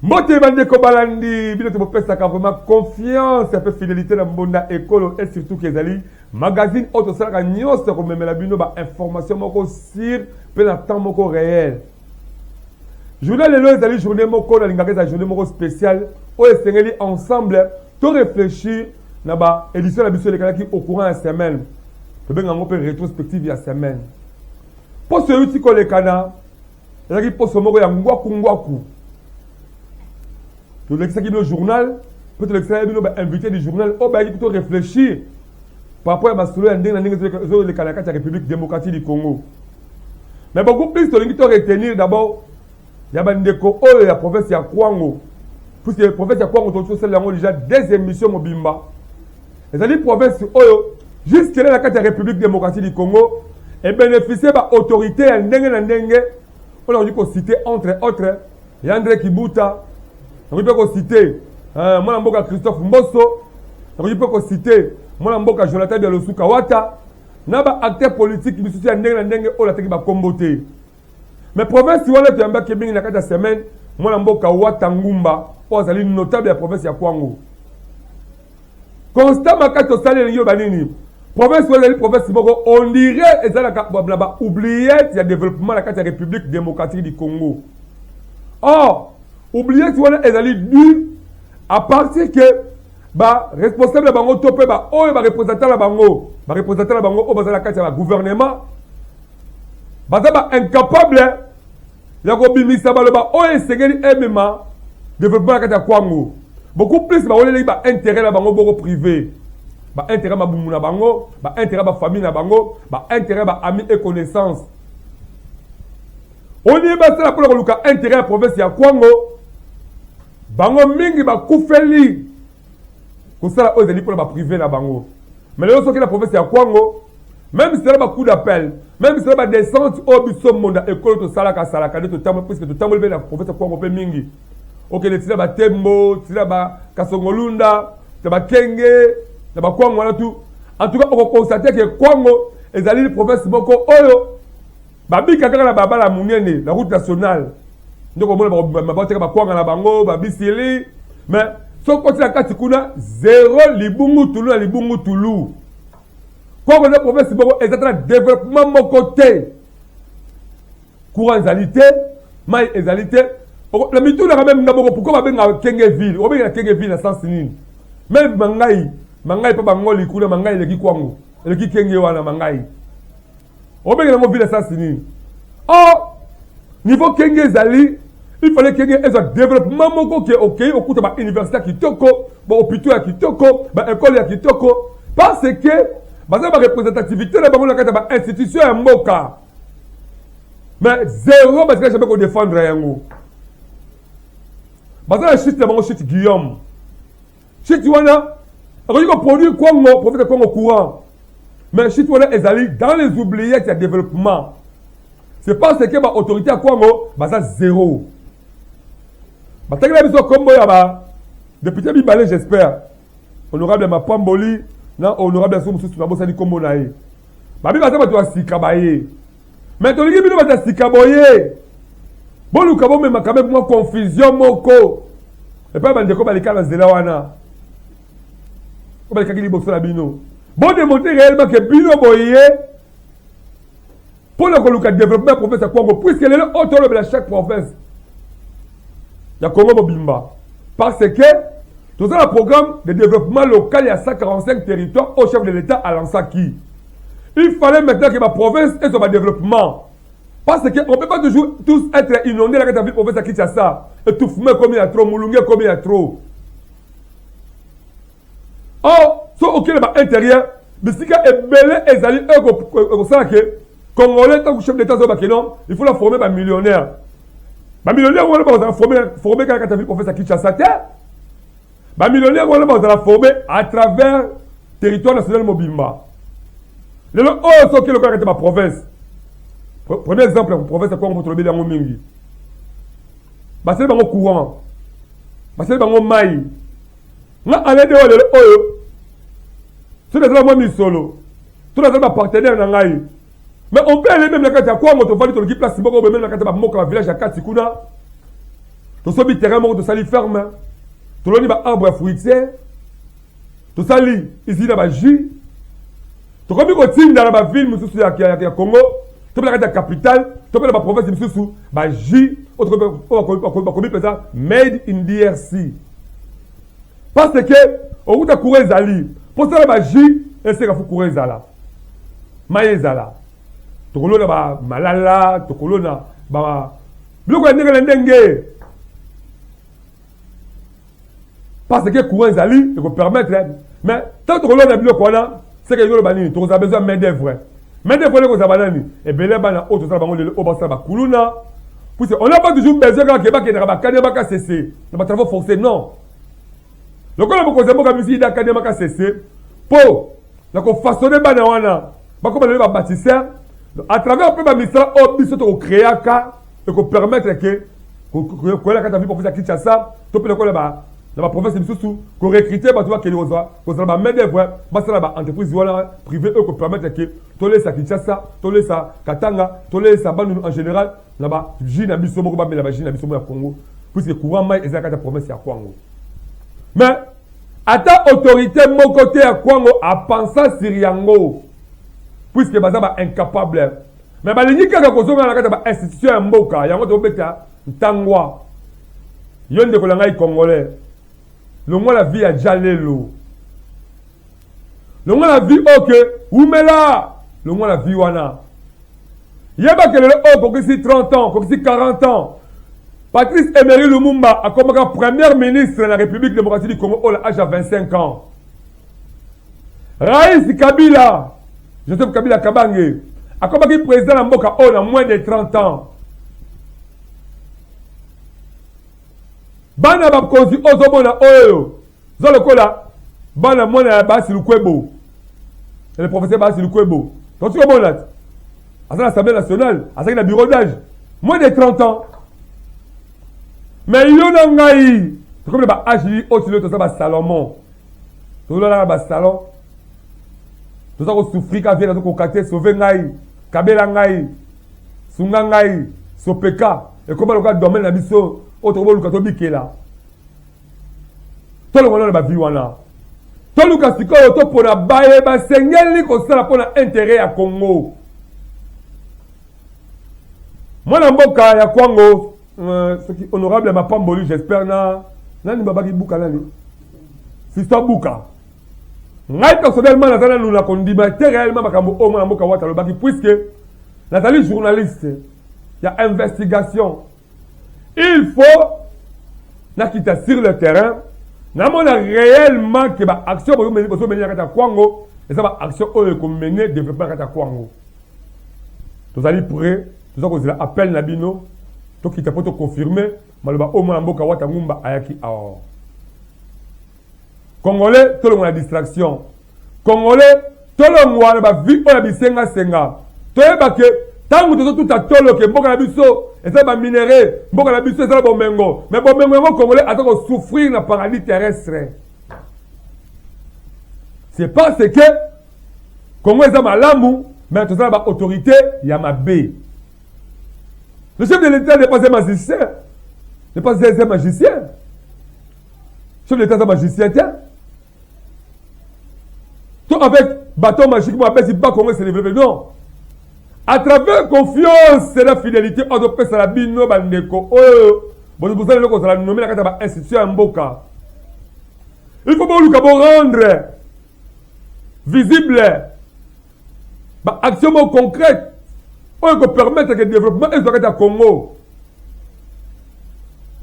Mbote bandeko balandi bino topesaka vraiment confiance et fidélité na mbonda école et surtout kezali magazine auto salaka nyonso ko memela bino ba information moko sur pe na temps moko réel. Journal lelo ezali journée moko na lingaka za journée moko spéciale o esengeli ensemble to réfléchir na ba édition la biso lekalaki au courant de la semaine. To benga ngo pe rétrospective ya semaine. Pour celui qui ko lekana ezali pour moko ya ngwaku. Tu l'expliques le journal, peut-être l'expliquer le invité du journal, oh ben il plutôt réfléchir par rapport à ma solo le Canada de la République démocratique du Congo. Mais beaucoup plus de l'invité retenir d'abord, il y a bandeko oh la province ya Kwango, puisque la province ya Kwango tout ça là déjà des émissions mobimba. Les alliés province oh jusqu'à la carte de la République démocratique du Congo et bénéficier de l'autorité en dengue. On a dit qu'on citer entre autres Yandre Kibuta. On peut citer moi mboka Christophe Mbosso, on peut citer moi mboka Jonathan Bialosu Kawata, na ba acteur politique qui soutient ndenge o la teki ba komboté. Mais province wala to yamba kebingi na kata semaine, moi mboka Wata Ngumba, o zali notable ya province ya Kwango. Constant makato sale yo banini. Province wala li province moko on dirait ezalaka ba oubliette ya développement la kata République démocratique du Congo. Or oubliez que les alliés durs à partir que bah responsable de bango topé bah oh bah représentant la bango oh bah la carte la gouvernement bah ça bah incapable ya ko bimisa ba le bah oh esengeli MMA développement la carte ya Kwango beaucoup plus bah on les bah intérêt la bango beaucoup privé bah intérêt bah bumu na bango bah intérêt bah famille na bango bah intérêt bah amis et connaissances on y bah ça pour le cas intérêt la province ya Kwango bango mingi ba kufeli kusala ozeli pour ba privé na bango mais le soki la province ya Kwango même si c'est ba coup d'appel même si c'est ba descente au biso monda école to salaka de tambo puisque to tambo la province ya Kwango pe mingi OK le tila ba tembo tila ba kasongolunda tila ba kenge tila ba Kwango na tout en tout cas on constate que Kwango ezali province boko oyo ba bika kaka na baba la munene la route nationale. Donc on va Kwanga na bango ba bisili mais so côté la kati kuna zéro libungu tulu na libungu tulu quoi on a province boko exactement développement mon côté courant ezalité mai ezalité la mitu na même ngaboko pourquoi ba benga kenge ville o benga kenge ville na sens nini même mangai pa bango likuna mangai leki Kwango leki kenge wana mangai o benga ngo ville na sens nini oh niveau kenge zali il fallait qu'il y ait un développement moko qui est OK au cours de ma université kitoko ba hôpital kitoko ba école kitoko parce que ba za ba représentativité na bango na kata ba institution ya mboka mais zéro parce que jamais ko défendre yango ba za chute bango chute Guillaume chute wana ako ko produire Congo profiter Congo courant mais chute wana ezali dans les oubliettes de développement. C'est parce que ba autorité à Congo ba ça zéro. Ba tagela biso kombo ya ba député Bibale j'espère. Honorable Mapamboli na honorable Soumou Soussou ba sali kombo na ye. Ba bi ba ta ba sika ba ye. Mais to lingi bino ba ta sika boye. Bon luka bo même quand même moi confusion moko. Et pas ba ndeko ba likala zela wana. Ko ba likaki liboso la bino. Bon démontrer réellement que bino boye pour le développement province à Congo, puisque les autres de chaque province, il y a Congo Mobimba. Parce que tout ça, le programme de développement local, il y a 145 territoires au chef de l'État à Lansaki. Il fallait maintenant que ma province ait son développement. Parce qu'on ne peut pas toujours tous être inondés dans la province à Kinshasa. Et tout fumer comme il y a trop, moulunguer comme il y a trop. Or, ce qui est à l'intérieur, mais si est belé et zali, que Congolais, tant que chef d'État, il faut la former par millionnaire. Par millionnaire, on va former quand la province à Kinshasa. ba millionnaire on va la former à travers territoire national mobimba. Le oh so que le cas de ma province. Premier exemple, la province quoi on peut trouver dans mon mingi. Ba c'est bango courant. Ba c'est bango mai. Na allé de le oyo. C'est là moi mi solo. Tout là ma partenaire na ngai. Mais on peut aller même la carte à quoi on te valide l'équipe place beaucoup même la carte à moka village à Katikuna. To so bi terrain mo to sali ferme. To loni ba arbre fruitier. To sali ici na ba jus. To komi ko tinda na ba ville mususu ya Congo. To la capitale, to la province mususu ba jus autre ko pesa made in DRC. Parce que au bout de courir zali, pour ça ba jus et c'est qu'il faut courir zala. Maye zala. To kolona ba malala, to kolona ba biloko ndenge. Parce que courir zali et ko permettre mais tant to kolona biloko wana c'est que yo bani to a besoin main d'œuvre. Mais des fois, les abanani, et bien les bana autres ça va au bas ça va kuluna. Puisque on n'a pas toujours besoin quand Québec est dans la cadre pas cesser. Ne pas travailler forcé non. Le quoi on conseille comme ici dans cadre pas cesser. Pour la qu'on façonner bana wana. Ba comme le bâtisseur à travers peu ba misra au biso to créer ka et qu'on permettre que la carte vie pour faire Kinshasa, to peut le quoi là dans la province de Missoussou, qu'on recrute, bah, tu vois, qu'il y a qu'on s'en va mettre des vrais, bah, ça là, entreprise, voilà, privée, eux, qu'on permettre que, tous les sa Kinshasa, tous les sa Katanga, tous les sa bande en général, là-bas, Jina Bissomo, bah, mais là-bas, Jina Bissomo, à Congo, puisque courant maille, et ça, la province, à Congo. Mais, à ta autorité, mon côté, à Congo, à penser Siriango, puisque, bah, ça, bah, incapable. Mais, bah, les niques, à cause de la institution, à Mboka, il y a un autre bêta, Tangwa, yon de Kolangaï congolais. Le moins la vie à Jalelo. Le moins la vie ok. Oumela. Le moins la vie wana. Il y a pas que le haut pour que c'est 30 ans, pour que c'est 40 ans. Patrice Emery Lumumba a comme premier ministre de la République démocratique du Congo à l'âge de 25 ans. Raïs Kabila, Joseph Kabila Kabange, a comme président de Mboka à moins de 30 ans. Bana ba konzi ozomona oyo zolo kola bana mona basi lukwebo le professeur basi lukwebo quand tu es là à l'Assemblée nationale à la bureau d'âge moins de 30 ans mais yona ngai comme le ba âge au to ça ba Salomon to là ba salon to ça ko souffrir ka vient ko katé sauver ngai kabela ngai sunga ngai sopeka et comment le gars domaine la biso autre monde quand on bique là tout le monde va vivre là tout le cas siko to pour la baie ba sengeli ko sala pour intérêt à Congo moi na mboka ya Congo ce qui honorable ma pamboli j'espère na nani baba ki buka nani sister buka ngai personnellement na tana nous la condimate réellement makambo au moins mboka wata le baki puisque Nathalie journaliste il y a investigation. Il faut quitter sur le terrain. Nous avons réellement que l'action pour mener à Congo et ça va action pour mener développement à Congo. Vous allez prêt, tout ça vous appel Nabino, tout qui t'a pas confirmer, mais au moins Mboka Wata Ngumba Ayaki Aor. Congolais, tout le monde a distraction. Congolais, tout le monde a vu on a bisenga senga. Tout le monde tant que tout a tolo que Mboka Nabiso et ça va minérer, Mboka Nabiso et ça va bomengo. Mais bomengo congolais attend souffrir le paradis terrestre. C'est parce que Congo est malamu, mais tout ça va autorité, il y a ma B. Le chef de l'État n'est pas un magicien. N'est pas un magicien. Le chef de l'État est un magicien, tiens. Tout avec bâton magique, moi, appelle si pas Congo s'est développé. Non. À travers confiance et la fidélité, on doit faire la bino bandeko. Bon, vous allez le nommer la institution en Mboka. Il faut rendre visible action concrète pour permettre que le développement soit à Congo.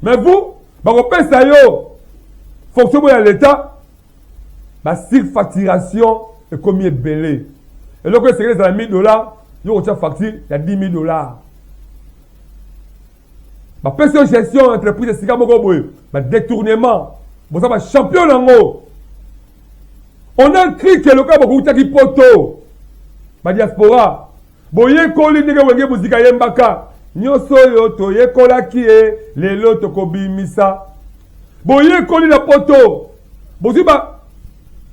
Mais vous, vous pensez à fonction de l'État, la surfacturation est combien belé. Et donc, c'est les $1 000. Yo retient facture, il y a $10 000. Ma personne gestion entreprise c'est comme détournement. Vous savez, champion nango. On a écrit que le cas beaucoup qui poto. Ma diaspora. Boye koli nige wenge muzika yembaka. Nyoso yo to ye kola kie lelo to kobimisa. Boye koli la poto. Bosi ba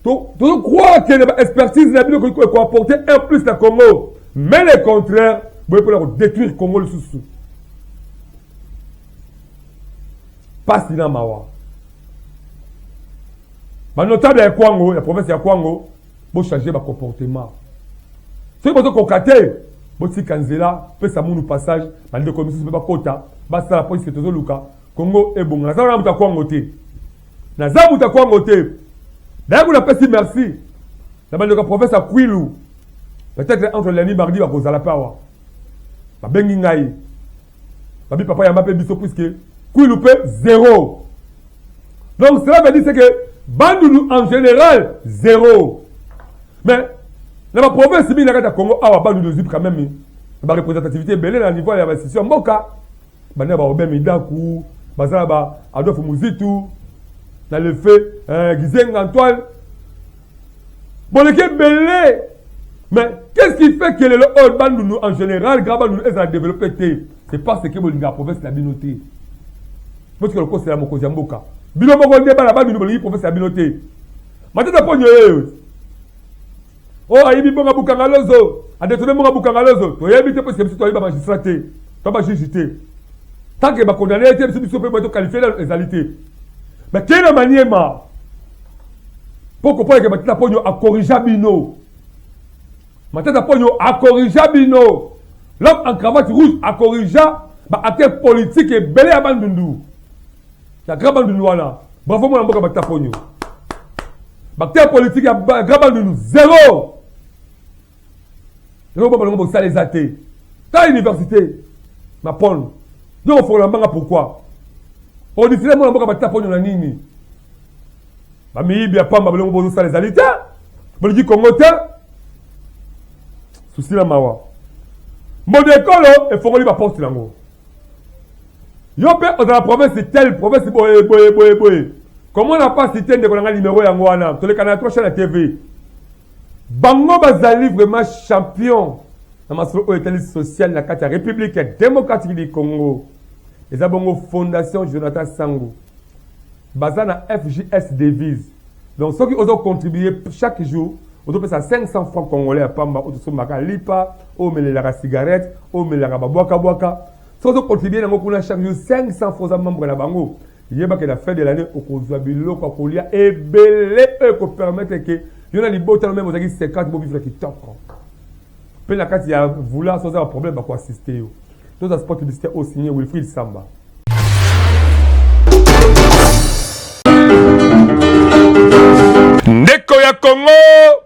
to croire que l'expertise n'a bien qu'on apporter un plus la Congo. Mais le contraire, boye pour détruire Congo le sous. Passe dans mawa. Ma notable ya Kwango, la province ya Kwango, bo changer ba comportement. C'est pour ça qu'on kate, bo si kanzela, peut ça moun passage, ba de commission ba kota, ba ça la police que tozo luka, Congo est bon. Na za na muta Kwango te. Na za muta Kwango te. D'ailleurs, on a fait merci. La bande de la province à Kwilu. Peut-être entre lundi et mardi, va causer la pawa. Ba bengi ngai. Ba bi papa ya mapé biso puisque Kwilu paie 0. Donc cela veut dire que Bandunu en général 0. Mais dans la province il y a Congo awa Bandunu zip quand même. La représentativité belé à niveau de l'investissement Mboka. Bana ba Robert Midaku, bazala ba Adolphe Muzitu. Dans le fait Gizeng Antoine. Bon le qui belé. Mais qu'est-ce qui fait que le Bandunu en général grand Bandunu est à développer? C'est parce que la province l'a bien noté. Parce que le cours c'est la Mokozi Mboka. Bino moko ndeba la bandi nous professeur binoté. Matata ponyo yo. Oh ayibi bonga bukangalozo. Adetone bonga bukangalozo. To yebi te parce que to yebi magistrat te. To ba juge te. Tant que ba condamné te biso peut être qualifié dans les alité. Mais quelle manière ma pour comprendre que matata ponyo a corriger bino. Matata ponyo a corriger bino. L'homme en cravate rouge a corriger ba acteur politique et belé à bandundu. La grande de nous là. Bravo mon amboka bakta ponyo. Bakta politique ya grande de nous 0. Nous pas nous ça les athées. Ta université ma pon. Donc faut la mbanga pourquoi? On dit mon amboka bakta ponyo na nini? Ba mi bia pamba belo bozo ça les athées. Bon dit Congo te. Souci la mawa. Mon école et faut li ba porte lango. Yopé dans la province c'est telle province boye. Comment on n'a pas cité de kolanga numéro ya ngwana to le canal 3 chaîne la TV. Bango bazali vraiment champion dans ma social la carte République démocratique du Congo. Les abongo fondation Jonathan Sango. Bazana FJS devise. Donc ceux qui ont contribué chaque jour, on peut ça 500 francs congolais à Pamba, au so maka lipa, au melela cigarette, au melela boaka. Si on contribue dans mon chaque jour 500 francs membres de la bango, il y a que la fin de l'année au Kozabilo, au Kolia, et belé pour permettre que il y a des beaux temps même aux 50 beaux vivres qui top. Puis la carte il y a vouloir sans avoir problème pour assister. Tous les sports publicitaires au signé Wilfried Samba. Ndeko ya Congo,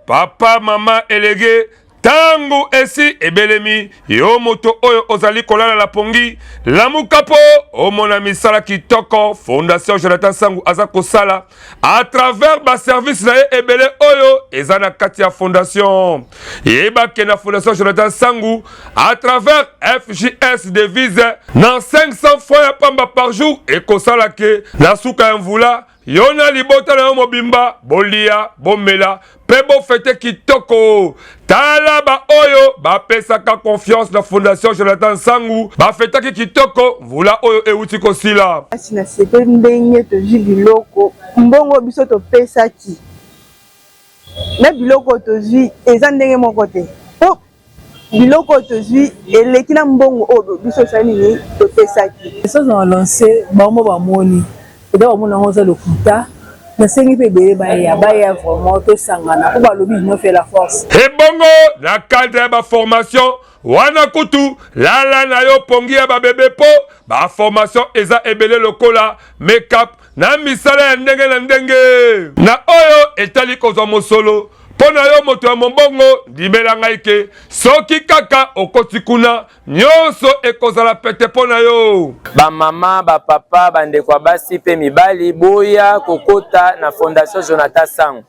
papa, maman, élégué. Tangu esi ebelemi yo moto oyo ozali kolala la pongi lamukapo o mona misala kitoko fondation Jonathan Sangu azako sala à travers ba service na ebele oyo ezana kati ya fondation yeba ke na fondation Jonathan Sangu à travers FJS devise na 500 francs ya pamba par jour et kosala ke na suka mvula yona libota na yo mobimba bolia bomela pebo fete kitoko tala ba oyo ba pesaka confiance na fondation Jonathan Sangu ba fete kitoko vula oyo euti kosila asina sepe ndenge to biloko mbongo biso to pesaki na biloko to zui eza ndenge moko te po biloko to zui eleki na mbongo oyo biso sani ni to pesaki ça on a lancé ba mo ba moni et donc on a osé le kuta. Mais c'est qui peut vraiment tout sangana pour le but fait la force. Et bongo la cadre ba formation wana kutu lala na yo pongi ya ba bébé po ba formation eza ebele lokola make-up na misala ya ndenge na ndenge na oyo etali kozwa mosolo pona yo moto ya mombongo dibela ngai ke soki kaka okoti kuna nyonso ekozala pete pona yo ba mama ba papa bande kwa basi pe mibali boya kokota na fondation Jonathan Sangu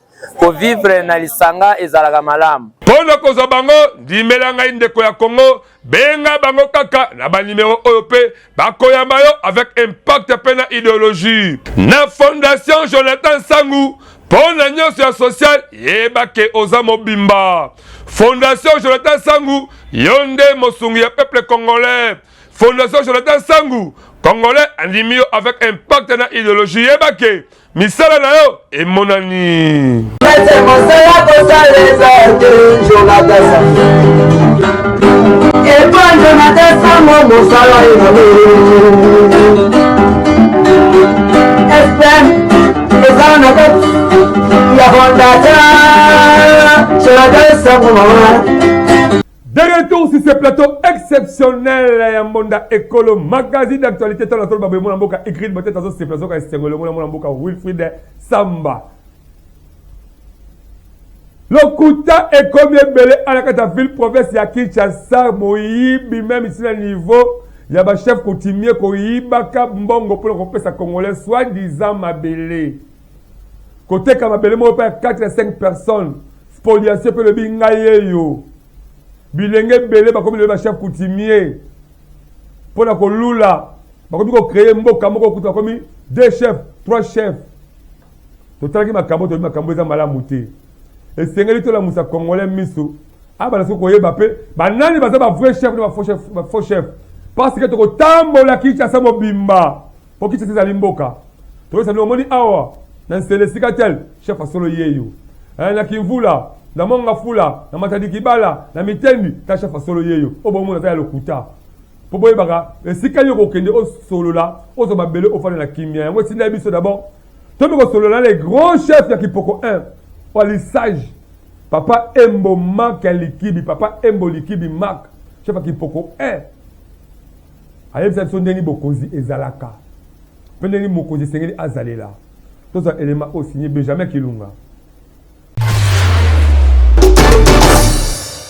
vivre na lisanga ezalaka malamu. Pona koza bango ndimela ngai ndeko ya Congo benga bango kaka na ba numéro OP bakoyamba yo avec impact pe na idéologie na fondation Jonathan Sangu pona nyonso ya social yebake oza mobimba. Fondation Jonathan Sangu yonde mosungi ya peuple congolais. Fondation Jonathan Sangu congolais andimi yo avec impact na idéologie yebake misala na yo emonani. De retour sur ce plateau exceptionnel ya Monda Ekolo magazine d'actualité dans la tole babé mon mboka écrit peut-être dans ce plateau ka estengolo mon mboka Wilfried Samba. Lokuta est comme belé à la ville province ya Kinshasa moyibi même ici à niveau ya ba chef coutumier ko yibaka mbongo pour le peuple congolais soi-disant mabelé. Côté Kamabelé mo pa 4 à 5 personnes spoliation pour le bingaye yo. Bilenge belé ba comme le chef coutumier pour la kolula ba comme ko créer mboka moko kuta comme 2 chefs 3 chefs total ki makambo za malamu te et sengeli to la musa congolais miso aba so ko yeba pe ba nani ba za ba vrai chef na ba faux chef parce que to ko tambola ki tsa mo bimba po ki tsa limboka to sa no moni awa na selesika tel chef asolo yeyo na kimvula na monga fula na matadi kibala na mitendi ta chef solo yeyo obomo na ta lokuta pobo yebaka esika yo ko kende o solo la o zo mabele o fana na kimia yango tinda biso d'abord to ko solo la les grands chefs ya Kipoko 1 o les sages papa Embo Mark Likibi papa Embo Likibi Mark chef ya Kipoko 1 ayebisa so ndeni bokozi ezalaka pendeni mokozi sengeli azalela to za élément o signé Benjamin Kilunga.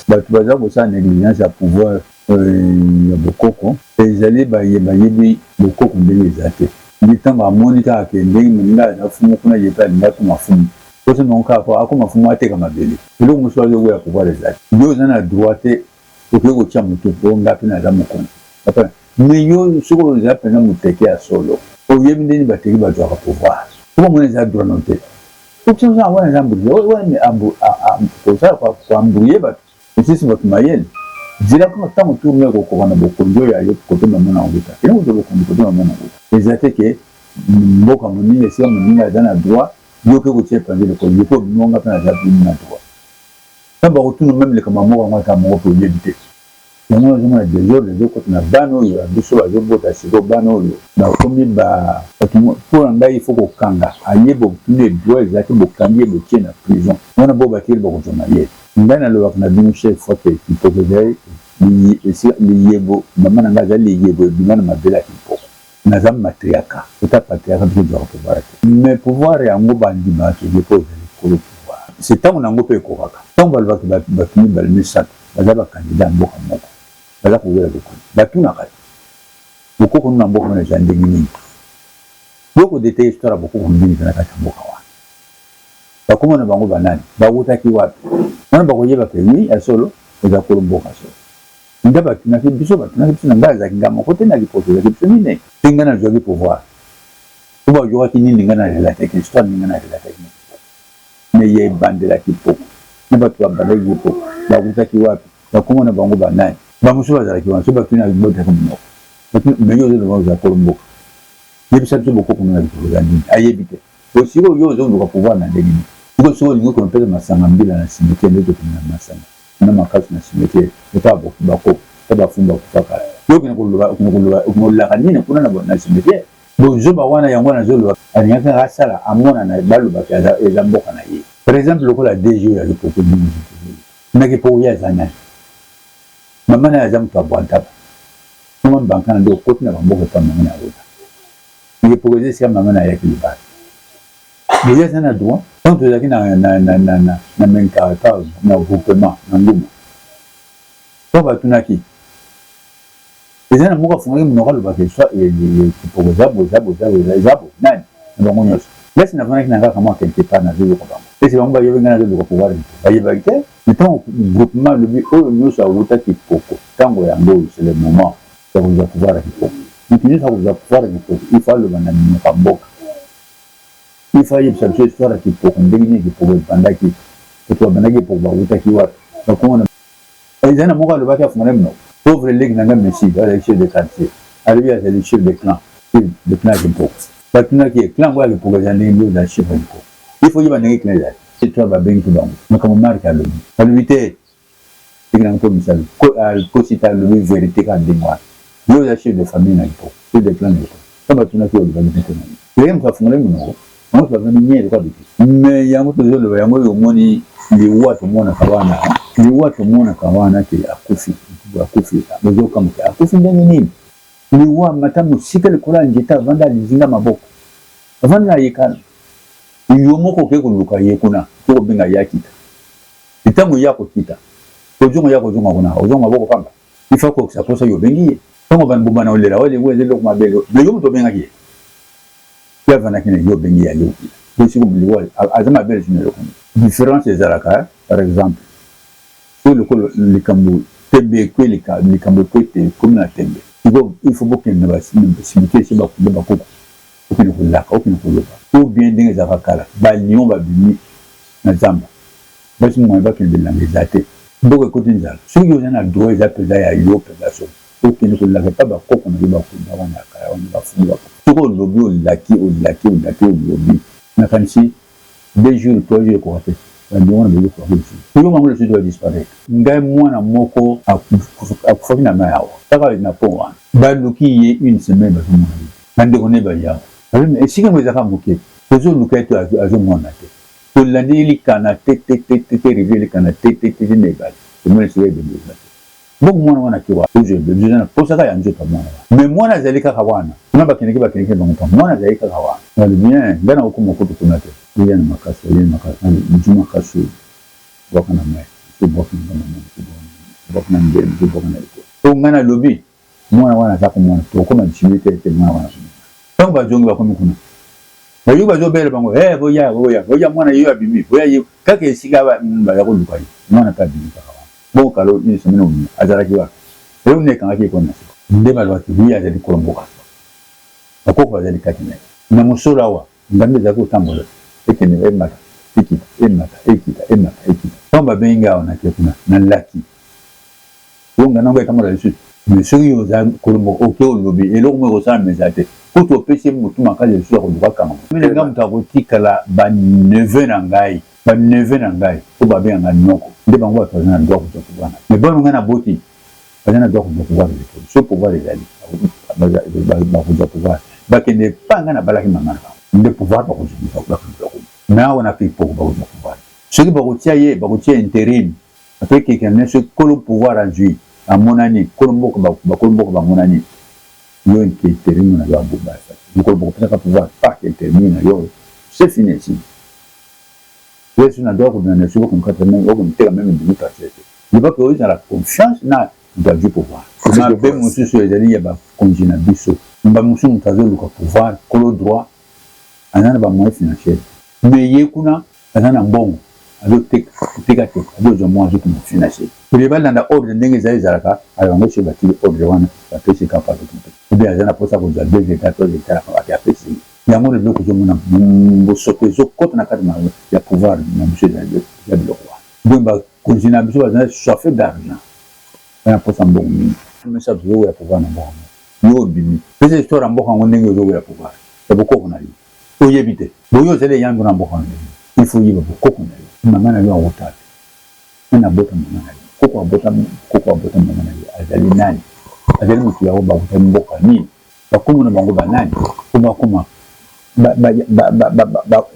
Bato baza kosa négligence ya pouvoir ya bokoko ezali bayebi bokoko ndenge eza te ntango amoni kaka ke ndenge moninga aza fumu kuna yepe alingi akoma fumu poso nongo kaka akoma fumu ateka mabele eloko mosusu azokoya pouvoir eza te yo oza na droit te okoki kotia motu po nga mpe naza mokonzi mais yo soki oza mpenza moteke ya solo oyebi ndeni bateki bazwaka pouvoir soko mona eza droit no te okosanga wana eza mbrouye kosala koambrouye bato esisi bato mayele zila kama ntango tourne kokoka na bokonzi oyo aye kote mama na nguta ene kote bokonzi kote mama na nguta eza te ke mboka moninga esika moninga aza na droit yo ke kotia epanze lekolo yo po binonga mpe naza bini na droit na bakotuna meme lekama moko yango ata moko pe oyebi te yango nazomona desordre ezokota na bana oyo ya biso bazobota siko bana oyo bakomi mpo na ngai ifo kokanga ayeba okutuna edroit eza te bokangi ye botie na prison wana bo bakeli bakozoma ye ngai nalobaka na bino chef fois ke Kipoko ezali liyebo mama na ngai azali liyebo ebima na mabele ya Kipoko naza matriaka ota patriaka mpe ezwaka pouvoir te mais pouvoir yango bandima akende mpo ezali kolo pouvoir se ntango nango mpe ekokaka ntango balobaki bato mibale misato baza bakandida ya mboka moko baza kowela bokoni batunaka te bokoko nu na mboka wana eza ndenge nini yoko dete histoire ya bokoko nini eza na kati ya mboka wana bakoma na bango banani bakutaki wapi wana bakoyeba pe wi ya solo eza kolo mboka solo nda batunaki biso na ngai azalaki nga moko te na Kipoko ezalaki biso nini te ngai nazwaki pouvoir po bazwakaki nini ngai narelataki histoire nini ngai narelataki me ye ebandela Kipoko na bato babandaki Kipoko bakutaki wapi bakoma na bango banani bango so bazalaki wana so batuni abotaki monoko mengi ozo bango eza kolo mboka yebisa biso bokoko na Kipoko eza nini ayebi te osika oyo ozoluka pouvoir na ndenge nini siko siko olingi kompesa masanga mbila na cimetière nde tokende na masanga na makasi na cimetière eta bako ta bafumba kufaka yo kena kololaka nini kuna na cimetière bozoba wana yango nazoloba alingaki asala amona na balobaki eza mboka na ye par exemple lokola DG oyo ya Kipoko na Kipoko ye aza nani mama na ye aza moto abwantaba mama bankana nde okoti na bamboka epa mama na yota na Kipoko eza esika mama na yaki libala déjà c'est un droit quand tu es là na menkarata na groupement na nguma to ba tunaki eza na mboka funga mnoka lobaka soit Kipoko zabo nani na bango nyonso laisse na vana kinanga kama quelque part na zelo ko bango et c'est vraiment il y a de pouvoir il y a le temps groupement le but nous ça vous t'a qui poko quand on est c'est le moment ça vous a pouvoir donc ça vous a pouvoir il faut le manani pas boka il faut y chercher histoire qui poko ndenge qui poko banda qui pour banda qui pour vous t'a qui wa donc on et zana mo le baka fumana no pauvre ligue nanga messi à l'échelle de quartier à l'échelle de clan de clan qui poko parce que qui clan wa le poko zana ndio da chiffre il faut y avoir des clés là c'est toi va bien tout dans mais comme marque à l'homme à l'unité c'est grand comme ça al cosita le vérité quand des mois yo ya chef de famille na ipo c'est des plans ça va tourner sur le banc de rien ça fondre non on va venir quoi mais yango toujours le yango yo moni li watu mona kawana ke akufi bezo kama ke akufi ndani nini li wa matamu sikale kola njeta vanda lizinga maboko vanda yekana iyo moko ke kuluka yekuna to binga yakita itango yako kita ojongo yako jonga kuna ojonga maboko pamba ifako ça posa yo bengi tango van bumana olela wale wele lo mabelo beyo to benga ki ya vana kine yo bengi ya yo donc si vous voulez azama belle une différence des alaka par exemple sur le cambo tembe que les cambo côté comme la tembe il faut beaucoup ne va simiter c'est pas beaucoup aucune la aucune ou bien des avakala ba lion ba bimi na zamba basi mo ba ke de langezate beaucoup côté nzala ceux qui ont droit ils appellent ya yo pédation aucune ko la pas ba ko na ba ko na wana kaya on va fouiller ko lobi o laki lobi na kanisi 2 jours 3 jours ko fait on va ko tout le monde doit disparaître ngai mwana moko akufa na mayawa taka na poa ba luki ye une semaine ba mo na ndeko ne ba yawa mais si comme ça moké toujours luka to azo mwana te to landi li kana te rivière kana te négal moi c'est de beaucoup mwana wana kiwa toujours besoin pour ça ya njoka mwana mais mwana zalika kawana na bakiniki bango mwana zalika kawana wali bien ndana hukumu kutu kunate ile ni makaso mjuma kaso wakana mai so bokana mbele so bokana to ngana lobi mwana wana za kumwana to koma chimite te mwana wana tangu bajongi bakomi kuna bayo bazo bele bango boya mwana yo abimi boya yo kake esika ba ya koluka mwana ka bimi bon kalo une semaine ou azara kiwa leo ne kanga ki kona ndeba lwa kiya zali kolomboka akoko azali katina na musora wa ndambe za ko tambola ekene emaka ekita tamba benga ona kekuna na laki wonga nango tambola lisu mais ceux qui ont kolomboka oke olobi elo mo ko sa mezate ko to pese mutu makale lisu ko duka kama mine ngam ta ko tikala ba neve na ngai ko ba benga noko ndeba ngwa to na ndo ko pouvoir mais bon ngana boti bana ndo ko pouvoir so pouvoir les ali ba ko pouvoir ba ke ne pas ngana balaki mangana nde pouvoir ba ko mais on a fait pour ba ko pouvoir ce qui ba ko tia intérim après que quelqu'un ce que le pouvoir a joué à mon année kolombo ba mon année yo qui intérim na ba ba le kolombo pas pouvoir pas qui termine yo c'est fini ici. C'est une adore qu'on a souvent comme 80 ou comme même de passer. Le pas que ils ont la confiance na doit du pouvoir. On a bien monsieur sur les alliés il y a congéna biso. On va monsieur on tazo le pouvoir, le droit anana ba moyen financier. Mais yekuna anana mbongo. Alo teka alo zo mo azo comme financier. Le ba na ordre ndenge za izalaka alors ngo chez bati ordre wana ba pesi capable de. Ou bien azana posa ko za 2 14 hectares ba pesi. Yango le bloc zo mona mbosoto zo kota na kati na ya pouvoir na monsieur ya biloko donc ba continuer biso bazana ça fait d'argent na posa mbongo mais ça zo ya pouvoir na mbongo yo bimi pese histoire mbongo ngo ndenge zo ya pouvoir ça beaucoup on a eu o yebite boyo zele yango na mbongo il faut yiba beaucoup na yo mama na yo wota na bota mama na yo koko bota mama na yo azali mutu ya ba bota mboka ni ba komo na bango banani kuma ba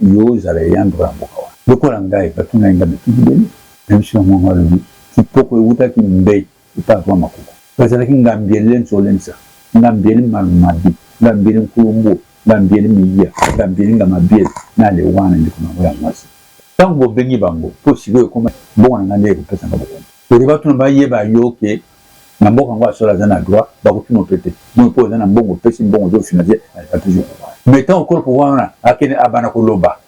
yo zale yango na mboka wa lokola ngai batuna inga bitubeni même si on m'a dit qui poko uta ki mbei uta kwa makoko bazala ki ngambiele nsolensa ngambiele malumabi ngambiele kulumbu ngambiele miya ngambiele ngamabiele na le wana ndikuna ngoya mwasi tango bengi bango possible koma bona ngande ko pesa ngabo ko batuna ba yeba yoke na mboka ngwa sola zana droit ba ko tuno pete mo po zana mbongo pesi mbongo zo financier a toujours mais tant encore pouvoir akene abana ko loba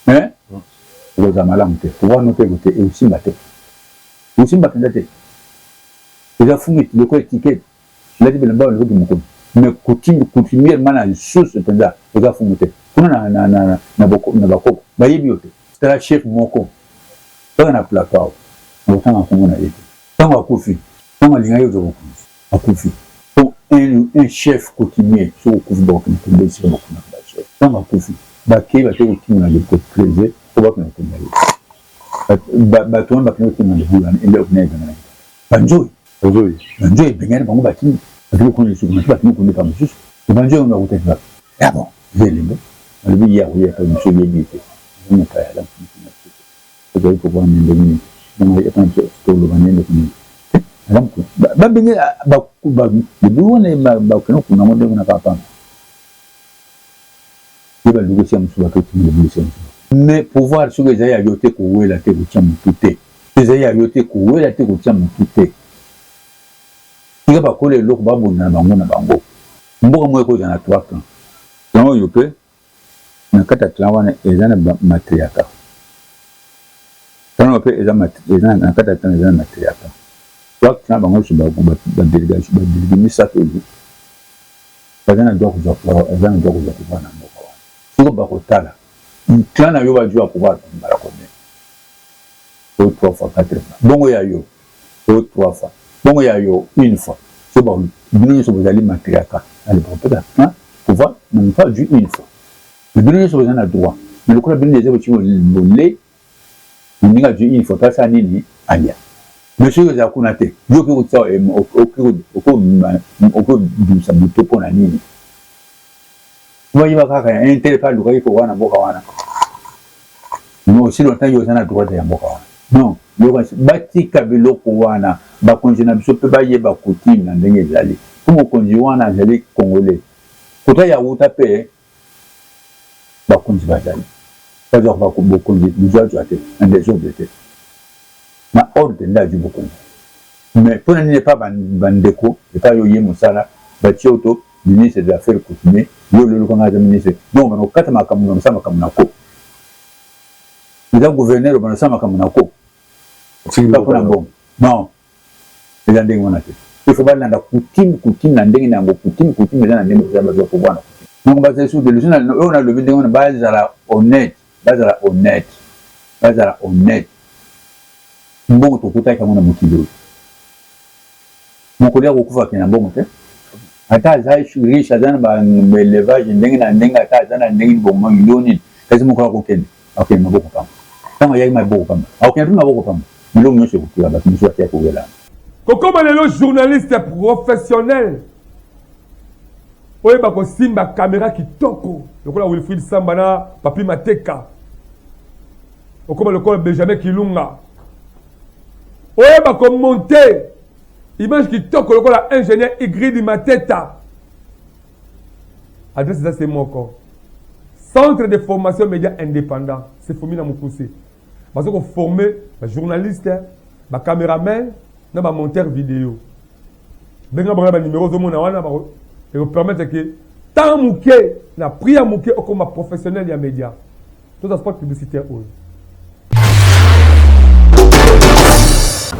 hein za malamu te pouvoir no pe côté et aussi maté aussi maté eza fungi le ko étiquette la dibe lamba le ko moko mais continuer mana source penza eza fungi te kuna na bako ba yebi yote c'est chef moko pas na plateau autant qu'on a été tant à Kofi tant à lingayo de beaucoup à Kofi un chef coutumier sur Kofi donc on peut dire beaucoup na chef tant à Kofi baké ba te qui na le président pour pas que ba to ba que na le bulan et le ne banjoy bengen bango baki avec qu'on est sur ma pas nous connaît pas monsieur banjoy on a route là ah bon zélimbo le bi ya oui pas monsieur bien on pas là c'est pour voir une on est en train de le vendre donc ba bengen ba le bureau ne ba que nous na monde na papa il va négocier monsieur ba que négocier mais pouvoir sur les ayote ko wela te ko tient tout les ayote ko wela te ko tient tout il va coller l'eau ba bonna bango na bango mboka moyo ko na 3 ans donc yo pe na kata tlawana ezana matriaka donc pe ezana na kata tlawana ezana matriaka donc na bango so ba délégation ba délégation ça tout ezana doit ko ezana doit ko na mboka siko ba ko tala clan na yo ba jua pouvoir ba ko ne 3 fois 4 fois bongo ya yo 3 fois bongo ya yo une fois c'est bon nous sommes allés matriaka allez peut-être hein pouvoir non pas du une fois mais nous sommes en droit mais le coup bien des évolutions volé on a du une fois pas ça nini alia monsieur za kunate yo ko tsa oko du sa moto pona nini moi va kaka un tel pas le ko wana boka wana non si longtemps yo sana droit de boka wana non yo bati kabelo ko wana ba konjina biso pe ba yeba coutume na ndenge ezali comme konji wana ezali congolais kota ya uta pe ba konji bazali pas genre ba ko konji déjà tu as été un des autres était na ordre là du beaucoup mais pour ne pas bandeko et pas yo yemo sala ba tioto ministre de l'affaires coutumier yo le ko ngaza ministre non ba no kata makamu na sama kamuna ko le gouverneur ba na sama kamuna ko c'est pas pour un bon non c'est la ndenge wana te il faut pas landa coutume na ndenge na ngo coutume na ndenge za ba ko bwana donc ba c'est sur de l'illusion on a le ndenge wana ba za la honnête mbongo to kuta kama na mukilo moko lya kufa kina mbongo te ata za riche azana ba élevage ndenge na ndenge ata azana ndenge bongo milioni kazi moko ko kende okay maboko kama kama yai maboko kama okay tu maboko kama milongo nyoshe kutia ba kimso atia ko wela Kokoma lelo journaliste professionnel. Oye bako simba caméra kitoko. Lokola Wilfried Samba na Papi Mateka. Okoma lokola Benjamin Kilunga. Oye bako monter image kitoko lokola ingénieur Igrid Mateta. Adresse ça c'est mon corps. Centre de formation médias indépendants. C'est Fomina Mukuse. Parce qu'on former les journalistes, les caméramans, na ba monteur vidéo benga ba numéro zo mona wana ba et vous permettre que tant mouké na priya mouké comme professionnel ya média tout aspect publicitaire.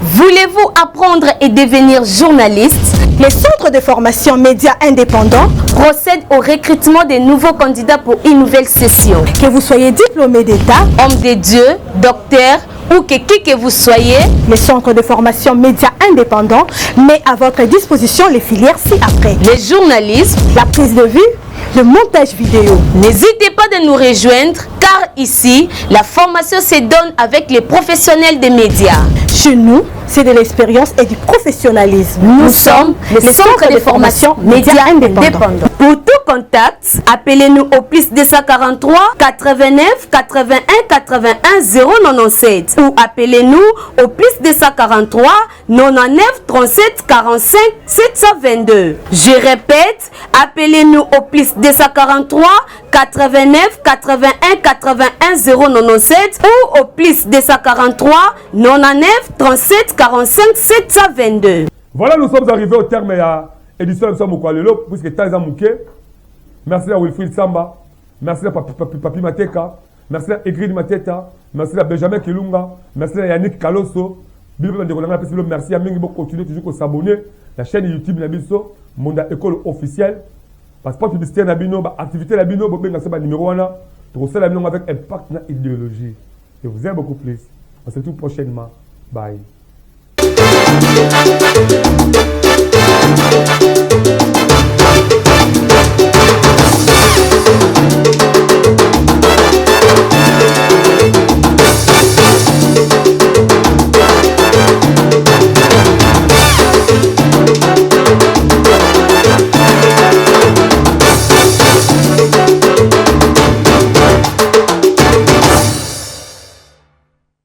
Voulez-vous apprendre et devenir journaliste? Les centres de formation médias indépendants Procèdent au recrutement des nouveaux candidats pour une nouvelle session. Que vous soyez diplômé d'État, Homme de Dieu, docteur ou qui que vous soyez, les centres de formation médias indépendants met à votre disposition les filières ci-après. les journalistes. La prise de vue, le montage vidéo. N'hésitez pas de nous rejoindre car ici, la formation se donne avec les professionnels des médias. Chez nous, c'est de l'expérience et du professionnalisme. Nous sommes les centres de formation médias indépendants. Pour tout contact, appelez-nous au plus 243 89 81 81 097 ou appelez-nous au plus 243 99 37 45 722. Je répète, appelez-nous au plus 243 89 81 81 097 ou au plus 243 99 37 45 722. Voilà, nous sommes arrivés au terme de l'édition de Samukwalelo, puisque Taïza Mouké. Merci à Wilfried Samba, merci à Papi Mateka, merci à Igrid Mateta, merci à Benjamin Kilunga, merci à Yannick Kaloso, merci à Mingi pour continuer toujours à s'abonner la chaîne YouTube Nabiso, Monda École officielle. Passeport publicitaire Nabino, activité Nabino, numéro 1, pour ça avec impact dans l'idéologie. Je vous aime beaucoup plus. On se retrouve prochainement. Bye.